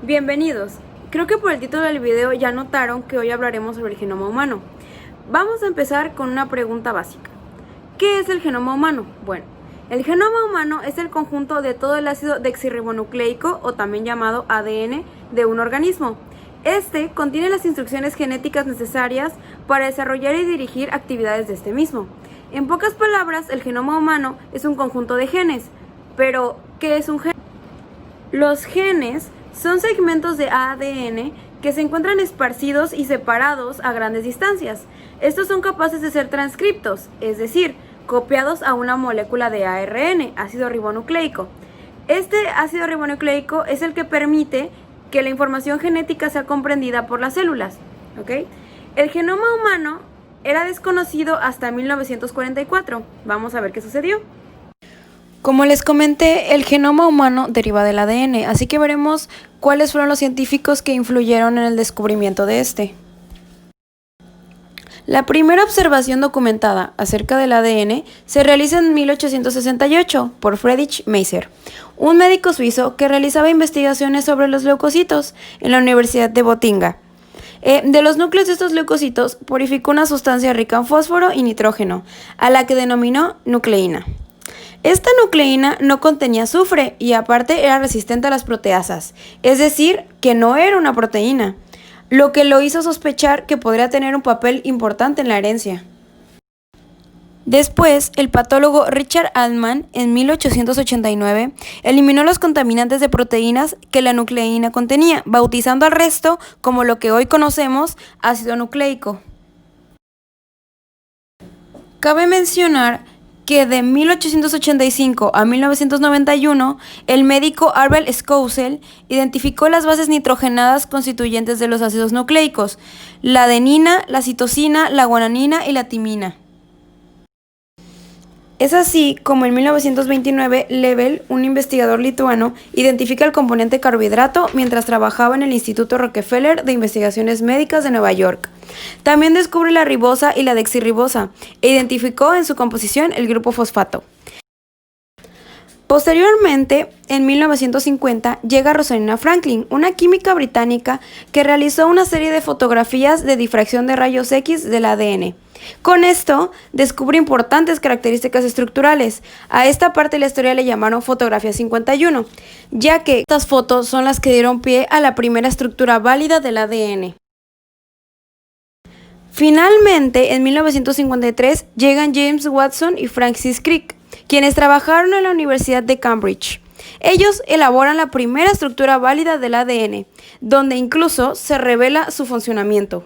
Bienvenidos. Creo que por el título del video ya notaron que hoy hablaremos sobre el genoma humano. Vamos a empezar con una pregunta básica. ¿Qué es el genoma humano? Bueno, el genoma humano es el conjunto de todo el ácido desoxirribonucleico, o también llamado ADN, de un organismo. Este contiene las instrucciones genéticas necesarias para desarrollar y dirigir actividades de este mismo. En pocas palabras, el genoma humano es un conjunto de genes. Pero, ¿qué es un gen? Los genes son segmentos de ADN que se encuentran esparcidos y separados a grandes distancias. Estos son capaces de ser transcriptos, es decir, copiados a una molécula de ARN, ácido ribonucleico. Este ácido ribonucleico es el que permite que la información genética sea comprendida por las células. ¿Ok? El genoma humano era desconocido hasta 1944. Vamos a ver qué sucedió. Como les comenté, el genoma humano deriva del ADN, así que veremos cuáles fueron los científicos que influyeron en el descubrimiento de este. La primera observación documentada acerca del ADN se realiza en 1868 por Friedrich Meiser, un médico suizo que realizaba investigaciones sobre los leucocitos en la Universidad de Gotinga. De los núcleos de estos leucocitos purificó una sustancia rica en fósforo y nitrógeno, a la que denominó nucleína. Esta nucleína no contenía azufre y aparte era resistente a las proteasas, es decir, que no era una proteína, lo que lo hizo sospechar que podría tener un papel importante en la herencia. Después, el patólogo Richard Altman, en 1889, eliminó los contaminantes de proteínas que la nucleína contenía, bautizando al resto como lo que hoy conocemos ácido nucleico. Cabe mencionar que de 1885 a 1991, el médico Albert Schweitzer identificó las bases nitrogenadas constituyentes de los ácidos nucleicos, la adenina, la citosina, la guanina y la timina. Es así como en 1929, Lebel, un investigador lituano, identifica el componente carbohidrato mientras trabajaba en el Instituto Rockefeller de Investigaciones Médicas de Nueva York. También descubre la ribosa y la deoxirribosa e identificó en su composición el grupo fosfato. Posteriormente, en 1950, llega Rosalind Franklin, una química británica que realizó una serie de fotografías de difracción de rayos X del ADN. Con esto, descubre importantes características estructurales. A esta parte de la historia le llamaron fotografía 51, ya que estas fotos son las que dieron pie a la primera estructura válida del ADN. Finalmente, en 1953, llegan James Watson y Francis Crick, quienes trabajaron en la Universidad de Cambridge. Ellos elaboran la primera estructura válida del ADN, donde incluso se revela su funcionamiento.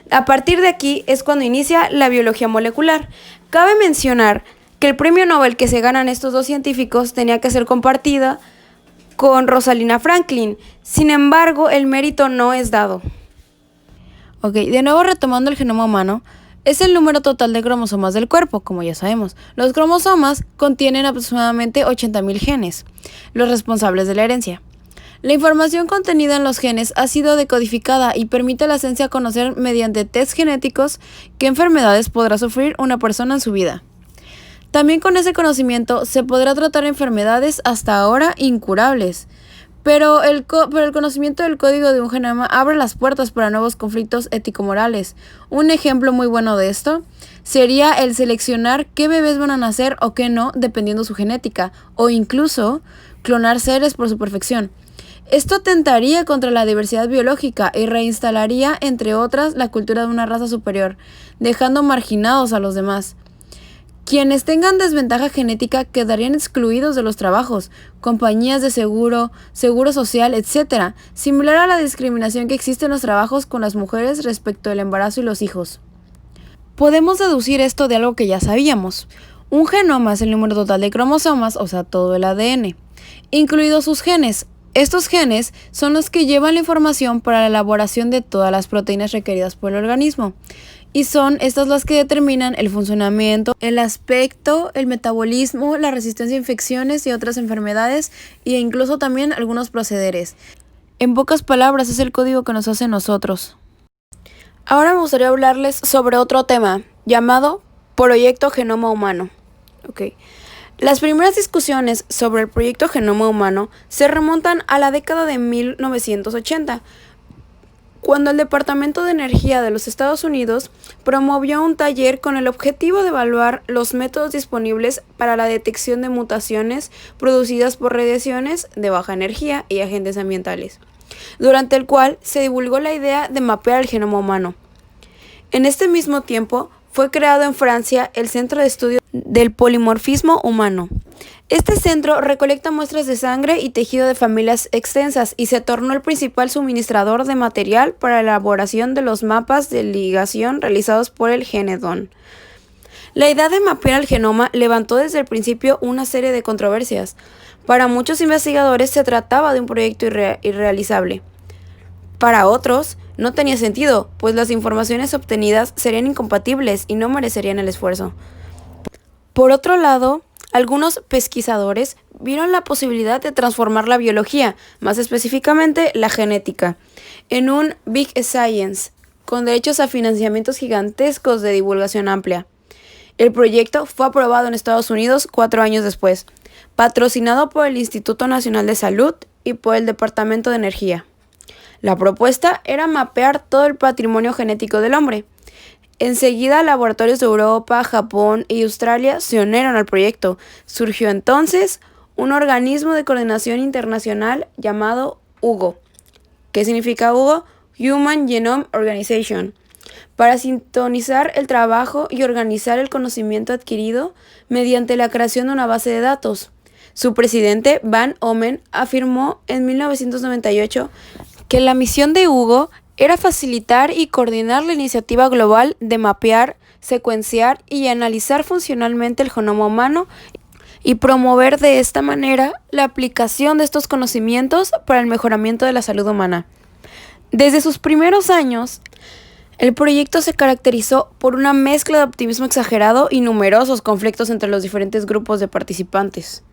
A partir de aquí es cuando inicia la biología molecular. Cabe mencionar que el premio Nobel que se ganan estos dos científicos tenía que ser compartida con Rosalind Franklin. Sin embargo, el mérito no es dado. De nuevo retomando el genoma humano, es el número total de cromosomas del cuerpo, como ya sabemos. Los cromosomas contienen aproximadamente 80.000 genes, los responsables de la herencia. La información contenida en los genes ha sido decodificada y permite a la ciencia conocer mediante test genéticos qué enfermedades podrá sufrir una persona en su vida. También con ese conocimiento se podrá tratar enfermedades hasta ahora incurables. Pero el conocimiento del código de un genoma abre las puertas para nuevos conflictos ético-morales. Un ejemplo muy bueno de esto sería el seleccionar qué bebés van a nacer o qué no, dependiendo su genética, o incluso clonar seres por su perfección. Esto atentaría contra la diversidad biológica y reinstalaría, entre otras, la cultura de una raza superior, dejando marginados a los demás. Quienes tengan desventaja genética quedarían excluidos de los trabajos, compañías de seguro social, etc., similar a la discriminación que existe en los trabajos con las mujeres respecto al embarazo y los hijos. Podemos deducir esto de algo que ya sabíamos. Un genoma es el número total de cromosomas, o sea, todo el ADN, incluidos sus genes. Estos genes son los que llevan la información para la elaboración de todas las proteínas requeridas por el organismo. Y son estas las que determinan el funcionamiento, el aspecto, el metabolismo, la resistencia a infecciones y otras enfermedades, e incluso también algunos procederes. En pocas palabras, es el código que nos hace nosotros. Ahora me gustaría hablarles sobre otro tema, llamado Proyecto Genoma Humano. Las primeras discusiones sobre el proyecto Genoma Humano se remontan a la década de 1980, cuando el Departamento de Energía de los Estados Unidos promovió un taller con el objetivo de evaluar los métodos disponibles para la detección de mutaciones producidas por radiaciones de baja energía y agentes ambientales, durante el cual se divulgó la idea de mapear el genoma humano. En este mismo tiempo, fue creado en Francia el Centro de Estudio del Polimorfismo Humano. Este centro recolecta muestras de sangre y tejido de familias extensas y se tornó el principal suministrador de material para la elaboración de los mapas de ligación realizados por el Genedón. La idea de mapear el genoma levantó desde el principio una serie de controversias. Para muchos investigadores se trataba de un proyecto irrealizable. Para otros, no tenía sentido, pues las informaciones obtenidas serían incompatibles y no merecerían el esfuerzo. Por otro lado, algunos pesquisadores vieron la posibilidad de transformar la biología, más específicamente la genética, en un Big Science, con derechos a financiamientos gigantescos de divulgación amplia. El proyecto fue aprobado en Estados Unidos 4 años después, patrocinado por el Instituto Nacional de Salud y por el Departamento de Energía. La propuesta era mapear todo el patrimonio genético del hombre. Enseguida, laboratorios de Europa, Japón y Australia se unieron al proyecto. Surgió entonces un organismo de coordinación internacional llamado HUGO. ¿Qué significa HUGO? Human Genome Organization, para sintonizar el trabajo y organizar el conocimiento adquirido mediante la creación de una base de datos. Su presidente, Van Omen, afirmó en 1998 que la misión de HUGO era facilitar y coordinar la iniciativa global de mapear, secuenciar y analizar funcionalmente el genoma humano y promover de esta manera la aplicación de estos conocimientos para el mejoramiento de la salud humana. Desde sus primeros años, el proyecto se caracterizó por una mezcla de optimismo exagerado y numerosos conflictos entre los diferentes grupos de participantes.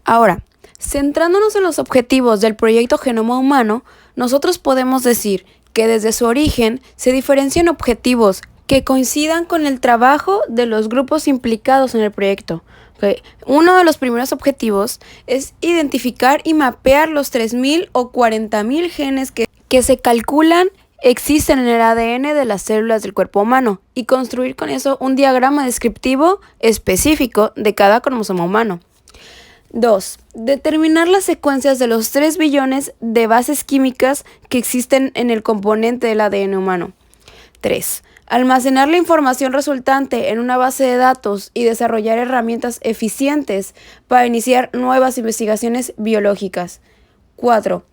Ahora, centrándonos en los objetivos del proyecto Genoma Humano, nosotros podemos decir que desde su origen se diferencian objetivos que coincidan con el trabajo de los grupos implicados en el proyecto. Uno de los primeros objetivos es identificar y mapear los 3.000 o 40.000 genes que se calculan existen en el ADN de las células del cuerpo humano y construir con eso un diagrama descriptivo específico de cada cromosoma humano. 2. Determinar las secuencias de los 3 billones de bases químicas que existen en el componente del ADN humano. 3. Almacenar la información resultante en una base de datos y desarrollar herramientas eficientes para iniciar nuevas investigaciones biológicas. 4.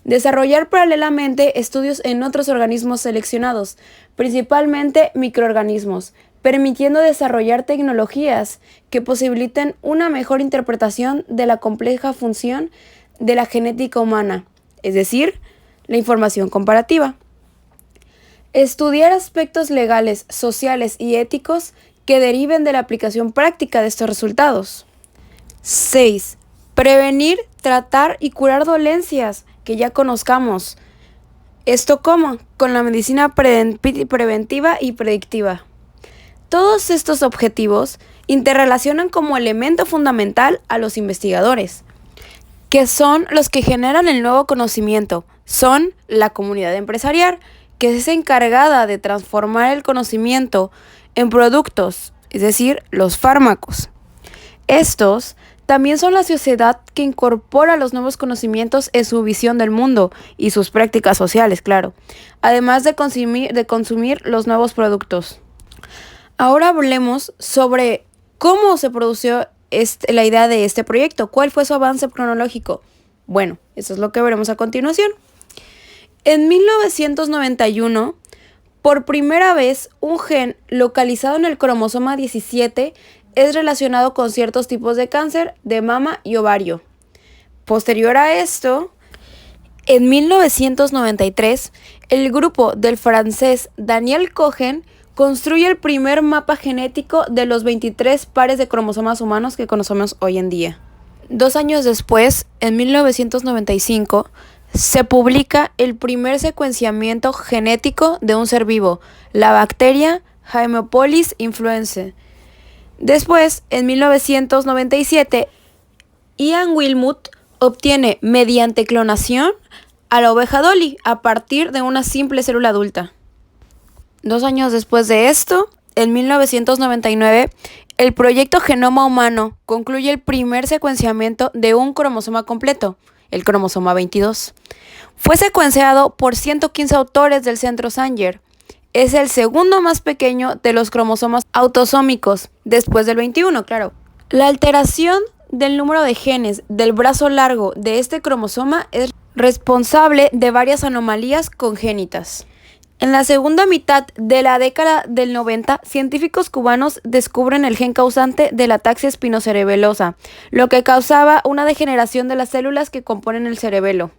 Desarrollar paralelamente estudios en otros organismos seleccionados, principalmente microorganismos, permitiendo desarrollar tecnologías que posibiliten una mejor interpretación de la compleja función de la genética humana, es decir, la información comparativa. Estudiar aspectos legales, sociales y éticos que deriven de la aplicación práctica de estos resultados. 6. Prevenir, tratar y curar dolencias que ya conozcamos. ¿Esto cómo? Con la medicina preventiva y predictiva. Todos estos objetivos interrelacionan como elemento fundamental a los investigadores, que son los que generan el nuevo conocimiento. Son la comunidad empresarial, que es encargada de transformar el conocimiento en productos, es decir, los fármacos. Estos también son la sociedad que incorpora los nuevos conocimientos en su visión del mundo y sus prácticas sociales, claro, además de consumir los nuevos productos. Ahora hablemos sobre cómo se produjo la idea de este proyecto, cuál fue su avance cronológico. Bueno, eso es lo que veremos a continuación. En 1991, por primera vez, un gen localizado en el cromosoma 17 es relacionado con ciertos tipos de cáncer de mama y ovario. Posterior a esto, en 1993, el grupo del francés Daniel Cohen construye el primer mapa genético de los 23 pares de cromosomas humanos que conocemos hoy en día. 2 años después, en 1995, se publica el primer secuenciamiento genético de un ser vivo, la bacteria Haemophilus influenzae. Después, en 1997, Ian Wilmut obtiene, mediante clonación, a la oveja Dolly a partir de una simple célula adulta. 2 años después de esto, en 1999, el proyecto Genoma Humano concluye el primer secuenciamiento de un cromosoma completo, el cromosoma 22. Fue secuenciado por 115 autores del Centro Sanger. Es el segundo más pequeño de los cromosomas autosómicos, después del 21, claro. La alteración del número de genes del brazo largo de este cromosoma es responsable de varias anomalías congénitas. En la segunda mitad de la década del 90, científicos cubanos descubren el gen causante de la ataxia espinocerebelosa, lo que causaba una degeneración de las células que componen el cerebelo.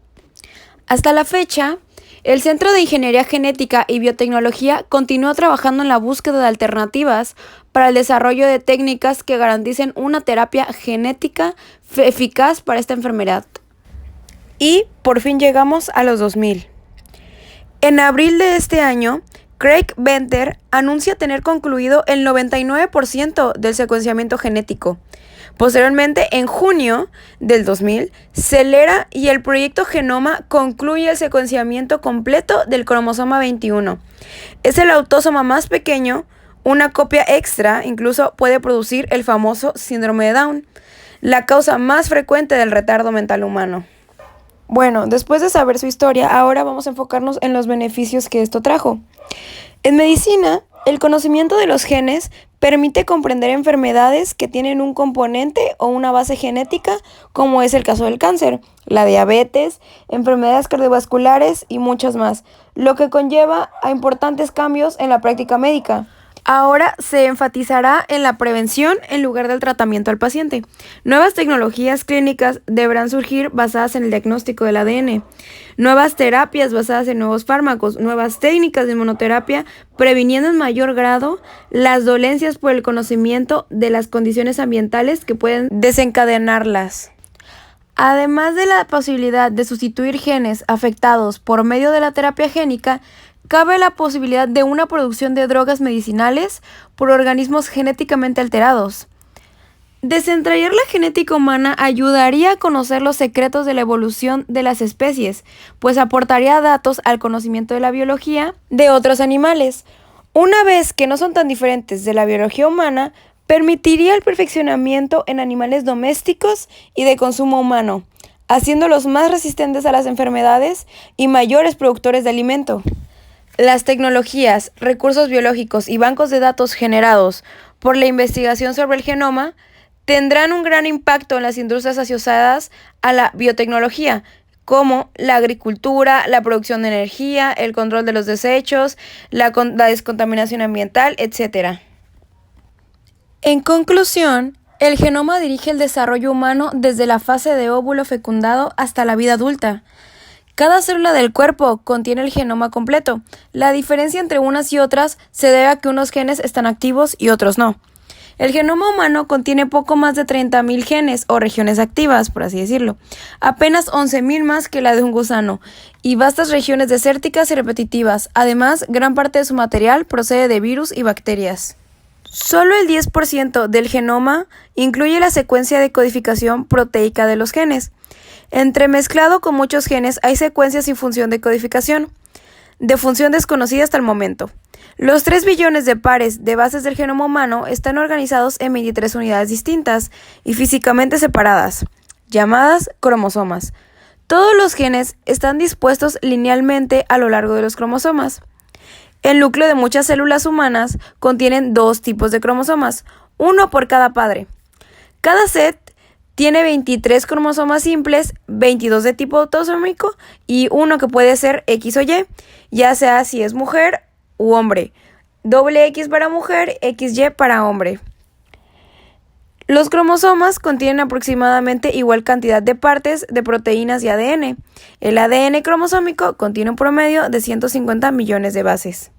Hasta la fecha, el Centro de Ingeniería Genética y Biotecnología continúa trabajando en la búsqueda de alternativas para el desarrollo de técnicas que garanticen una terapia genética eficaz para esta enfermedad. Y por fin llegamos a los 2000. En abril de este año, Craig Venter anuncia tener concluido el 99% del secuenciamiento genético. Posteriormente, en junio del 2000, Celera y el proyecto Genoma concluye el secuenciamiento completo del cromosoma 21. Es el autósoma más pequeño, una copia extra incluso puede producir el famoso síndrome de Down, la causa más frecuente del retardo mental humano. Bueno, después de saber su historia, ahora vamos a enfocarnos en los beneficios que esto trajo. En medicina, el conocimiento de los genes permite comprender enfermedades que tienen un componente o una base genética, como es el caso del cáncer, la diabetes, enfermedades cardiovasculares y muchas más, lo que conlleva a importantes cambios en la práctica médica. Ahora se enfatizará en la prevención en lugar del tratamiento al paciente. Nuevas tecnologías clínicas deberán surgir basadas en el diagnóstico del ADN. Nuevas terapias basadas en nuevos fármacos, nuevas técnicas de inmunoterapia, previniendo en mayor grado las dolencias por el conocimiento de las condiciones ambientales que pueden desencadenarlas. Además de la posibilidad de sustituir genes afectados por medio de la terapia génica, cabe la posibilidad de una producción de drogas medicinales por organismos genéticamente alterados. Desentrañar la genética humana ayudaría a conocer los secretos de la evolución de las especies, pues aportaría datos al conocimiento de la biología de otros animales. Una vez que no son tan diferentes de la biología humana, permitiría el perfeccionamiento en animales domésticos y de consumo humano, haciéndolos más resistentes a las enfermedades y mayores productores de alimento. Las tecnologías, recursos biológicos y bancos de datos generados por la investigación sobre el genoma tendrán un gran impacto en las industrias asociadas a la biotecnología, como la agricultura, la producción de energía, el control de los desechos, la descontaminación ambiental, etc. En conclusión, el genoma dirige el desarrollo humano desde la fase de óvulo fecundado hasta la vida adulta. Cada célula del cuerpo contiene el genoma completo. La diferencia entre unas y otras se debe a que unos genes están activos y otros no. El genoma humano contiene poco más de 30.000 genes o regiones activas, por así decirlo, apenas 11.000 más que la de un gusano, y vastas regiones desérticas y repetitivas. Además, gran parte de su material procede de virus y bacterias. Solo el 10% del genoma incluye la secuencia de codificación proteica de los genes. Entremezclado con muchos genes hay secuencias sin función de codificación, de función desconocida hasta el momento. Los 3 billones de pares de bases del genoma humano están organizados en 23 unidades distintas y físicamente separadas, llamadas cromosomas. Todos los genes están dispuestos linealmente a lo largo de los cromosomas. El núcleo de muchas células humanas contienen 2 tipos de cromosomas, uno por cada padre. Cada set tiene 23 cromosomas simples, 22 de tipo autosómico y uno que puede ser X o Y, ya sea si es mujer u hombre. XX para mujer, XY para hombre. Los cromosomas contienen aproximadamente igual cantidad de partes de proteínas y ADN. El ADN cromosómico contiene un promedio de 150 millones de bases.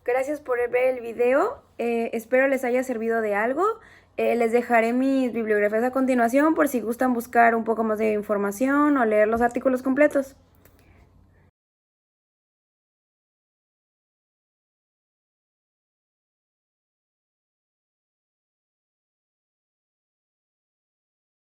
Gracias por ver el video, espero les haya servido de algo. Les dejaré mis bibliografías a continuación por si gustan buscar un poco más de información o leer los artículos completos.